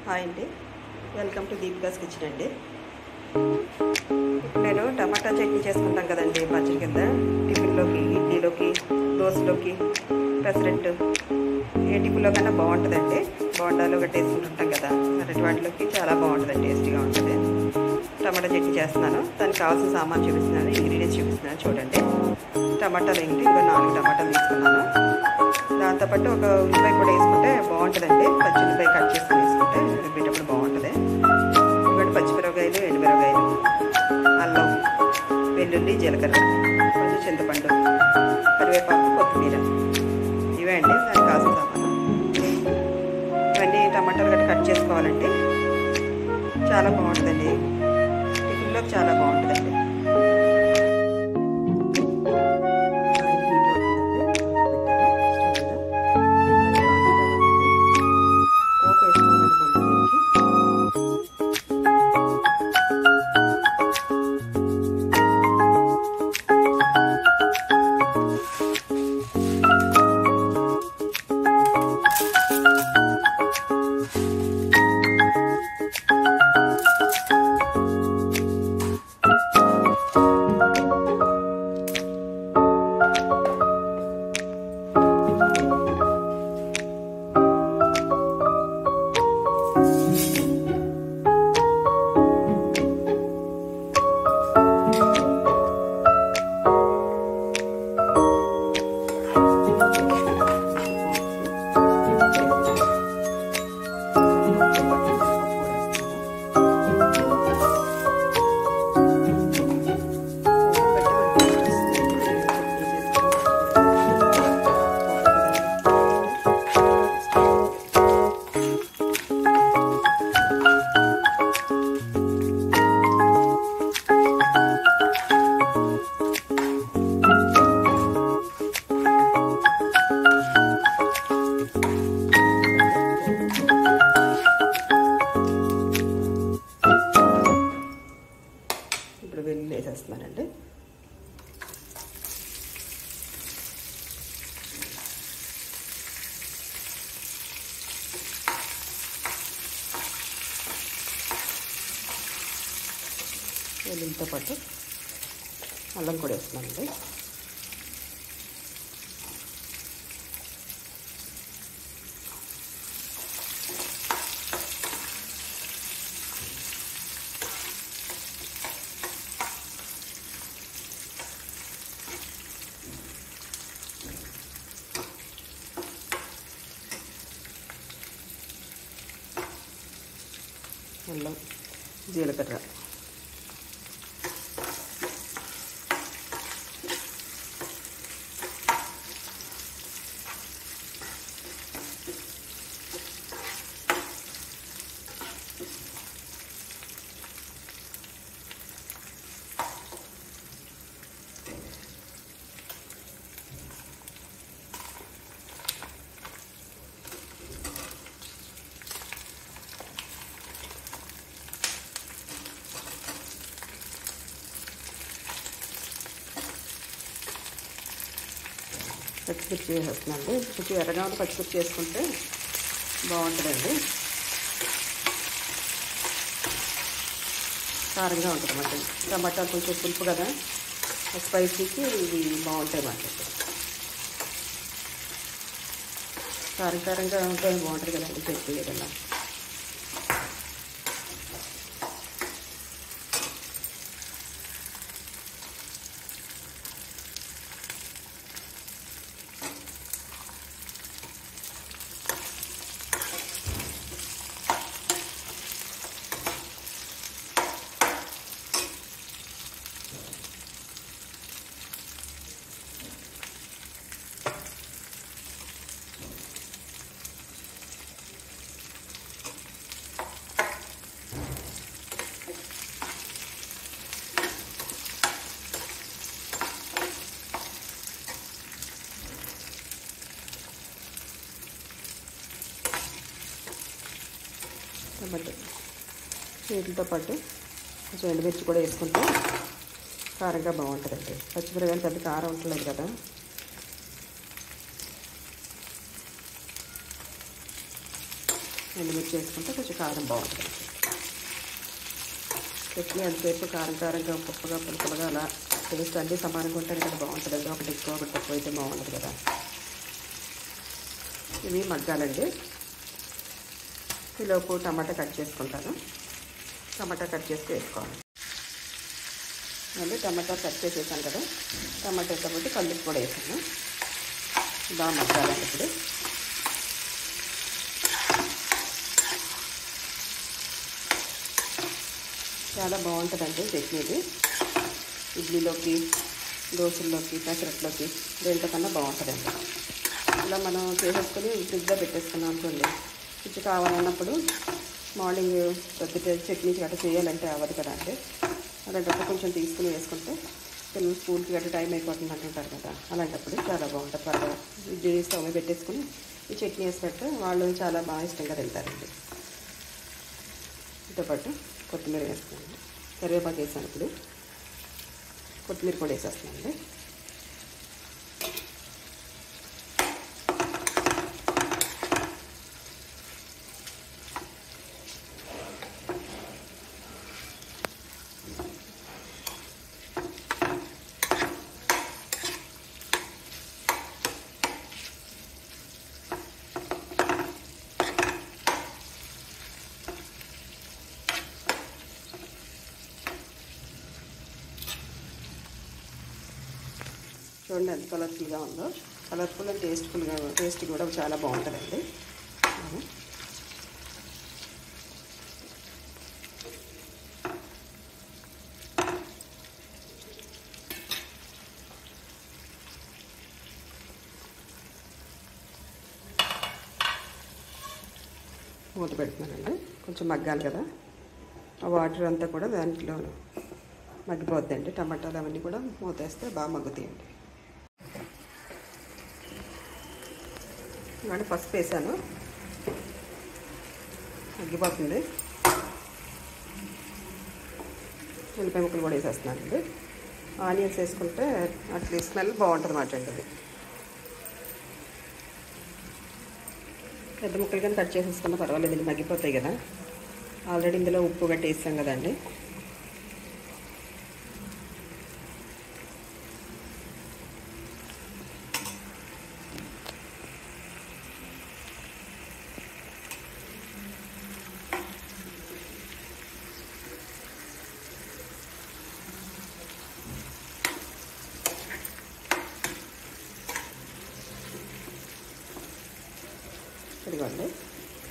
Hi అండి, welcome to Deepika's kitchen అండి. నేను టమాటా చట్నీ చేసుకుంటాం కదండి పచ్చడి కింద. టిఫిన్లోకి, ఇడ్లీలోకి, దోశలోకి, పెసరట్టు ఏ టిఫిన్లో కన్నా బాగుంటుందండి. బోండాలో గట్టి వేసుకుంటుంటాం కదా, అలాంటి వాటిలోకి చాలా బాగుంటుందండి, టేస్టీగా ఉంటుంది. టమాటా చట్నీ చేస్తున్నాను. దానికి కావాల్సిన సామాన్ చూపిస్తున్నాను, ఇంగ్రీడియంట్స్ చూపిస్తున్నాను చూడండి. టమాటాలు ఏంటి, ఇంకా 4 టమాటాలు తీసుకున్నాను. దాంతోపాటు ఒక ఉల్లిపాయ కూడా వేసుకుంటే బాగుంటుందండి. పచ్చి ఉల్లిపాయ కట్ చేసుకుని వేసుకుంటే రుబ్బేటప్పుడు బాగుంటుంది. ఇంకోటి పచ్చిమిరపకాయలు, ఎండుమిరపకాయలు, అల్లం, వెల్లుల్లి, జీలకర్ర, కొంచెం చింతపండు, కరివేపాకు, కొత్తిమీర, ఇవే అండి దానికి కావాల్సిన సామాను. ఇవన్నీ టమాటాలు గట్రా కట్ చేసుకోవాలండి. చాలా బాగుంటుందండి, టిఫిన్లోకి చాలా బాగుంటుందండి. ఇప్పుడు వెల్లుల్లి వేసేస్తున్నానండి. వెల్లుల్లితో పాటు అల్లం కూడా వేస్తున్నానండి. అల్లం, జీలకర్ర, పచ్చిమిర్చి వేసేస్తున్నాండి. కొంచెం ఎర్రగా ఉన్న పచ్చిమిర్చి వేసుకుంటే బాగుంటుందండి, కారంగా ఉంటుంది అన్నమాట. టమాటాలు కొంచెం పులుపు కదా, స్పైసీకి ఇవి బాగుంటాయి అన్నమాట. కారంగా ఉంటే బాగుంటుంది కదండి చట్నీ ఏదన్నా. టమాటో వీటితో పాటు కొంచెం ఎండుమిర్చి కూడా వేసుకుంటే కారంగా బాగుంటుందండి. పచ్చిమిరపకాయలు పెద్ద కారం ఉండలేదు కదా. ఎండుమిర్చి వేసుకుంటే కొంచెం కారం బాగుంటుంది. చట్నీ అంతసేపు కారం కారంగా పుప్పగా పులుపులుగా అలా టేస్ట్ అన్నీ సమానంగా ఉంటాయి కదా, బాగుంటుందండి. ఒకటి ఎక్కువ ఒకటి తక్కువ అయితే బాగుంటుంది కదా. ఇవి మగ్గాలండి. ఈలోపు టమాటా కట్ చేసుకుంటాను. టమాటా కట్ చేసి వేసుకోవాలి అండి. టమాటా కట్ చేసేసాను కదా, టమాటాతో పాటు కల్లుపు కూడా వేసాను. బాగా మగ్గాలండి. ఇప్పుడు చాలా బాగుంటుందండి చట్నీ ఇది. ఇడ్లీలోకి, దోశల్లోకి, పెసరట్లోకి దేంట్లోకన్నా బాగుంటుందండి. ఇలా మనం చేసేసుకొని ఫ్రిడ్జ్లో పెట్టేసుకున్నాం అనుకోండి, కొంచెం కావాలన్నప్పుడు మార్నింగ్ ప్రొద్దుట చట్నీ గట్రా చేయాలంటే అవ్వదు కదా అండి. అలాంటప్పుడు కొంచెం తీసుకుని వేసుకుంటే పిల్లలు స్కూల్కి గట్రా టైం అయిపోతుంది అంటుంటారు కదా, అలాంటప్పుడు చాలా బాగుంటుంది. త్వరగా ఇడ్లీ స్టవ్ మీద పెట్టేసుకుని ఈ చట్నీ వేసి పెడితే వాళ్ళు చాలా బాగా ఇష్టంగా తింటారండి. దాంతోపాటు కొత్తిమీర వేస్తున్నాను, కరివేపాకు వేసాను. ఇప్పుడు కొత్తిమీర కూడా వేసేస్తున్నానండి. చూడండి ఎంత కలర్ఫుల్గా ఉందో. కలర్ఫుల్ అండ్ టేస్ట్ కూడా చాలా బాగుంటుందండి. మూత పెడుతున్నానండి, కొంచెం మగ్గాలి కదా. ఆ వాటర్ అంతా కూడా దాంట్లో మగ్గిపోద్దండి. టమాటాలు అవన్నీ కూడా మూతేస్తే బాగా మగ్గుతాయండి. ఇవాళ పసుపు వేసాను, మగ్గిపోతుంది. ఉల్లిపాయ ముక్కలు కూడా వేసేస్తున్నానండి. ఆనియన్స్ వేసుకుంటే అట్లా స్మెల్ బాగుంటుంది అన్నమాట అండి. అది పెద్ద ముక్కలు కానీ కట్ చేసేసుకున్నా పర్వాలేదు, ఇది మగ్గిపోతాయి కదా. ఆల్రెడీ ఇందులో ఉప్పు గట్టి వేస్తాం కదండి. ఇదిగోండి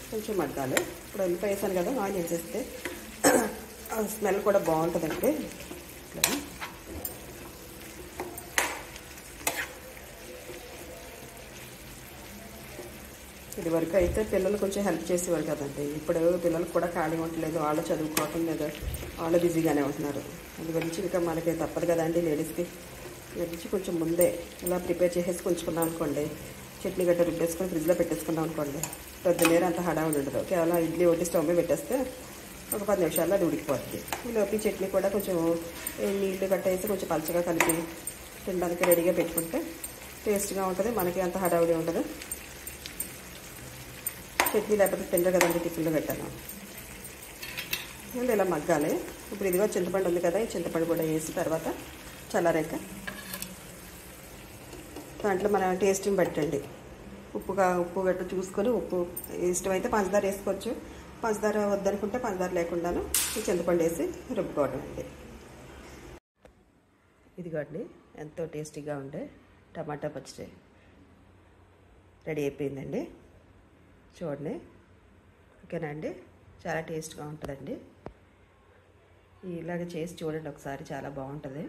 కొంచెం మగ్గాలి. ఇప్పుడు ఉల్లిపాయ వేసాను కదా, ఆనియన్స్ వేస్తే స్మెల్ కూడా బాగుంటుందండి. ఇట్లా ఇది వరకు అయితే పిల్లలు కొంచెం హెల్ప్ చేసేవారు కదండి. ఇప్పుడు పిల్లలకు కూడా ఖాళీ ఉండలేదు, వాళ్ళు చదువుకోవటం లేదు, వాళ్ళు బిజీగానే ఉంటున్నారు. అది గురించి ఇంకా మనకి తప్పదు కదండి లేడీస్కి. గురించి కొంచెం ముందే ఇలా ప్రిపేర్ చేసేసి ఉంచుకున్నాం అనుకోండి, చట్నీ గట్ట రుబ్బేసుకొని ఫ్రిడ్జ్లో పెట్టేసుకున్నాం అనుకోండి, పొద్దున్నే అంత హడావుడి ఉండదు. కేవలం ఇడ్లీ ఒకటి స్టవ్ మీద పెట్టేస్తే ఒక 10 నిమిషాల్లో అది ఉడికిపోతుంది. ఈలోపు చట్నీ కూడా కొంచెం నీళ్ళు కట్టేసి కొంచెం పలచగా కలిపి తినడానికి రెడీగా పెట్టుకుంటే టేస్ట్గా ఉంటుంది, మనకి అంత హడావుడి ఉండదు. చట్నీ లేకపోతే తినరు కదండి, టిఫిన్లో పెట్టాను. ఇలా మగ్గాలి. ఇప్పుడు ఇదిగో చింతపండు ఉంది కదా, ఈ చింతపండు కూడా వేసి తర్వాత చల్లారాక దాంట్లో మన టేస్ట్ని బట్టండి ఉప్పు గట్టు చూసుకొని, ఉప్పు ఇష్టమైతే పంచదార వేసుకోవచ్చు, పంచదార వద్దనుకుంటే పంచదార లేకుండాను ఈ చింతపండు వేసి రుబ్బుకోవడం అండి. ఇదిగోండి ఎంతో టేస్టీగా ఉండే టమాటా పచ్చడి రెడీ అయిపోయిందండి. చూడండి, ఓకేనా అండి. చాలా టేస్ట్గా ఉంటుందండి. ఇలాగ చేసి చూడండి ఒకసారి, చాలా బాగుంటుంది.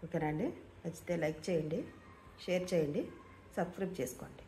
ఓకేనా అండి. నచ్చితే లైక్ చేయండి, షేర్ చేయండి, సబ్స్క్రైబ్ చేసుకోండి.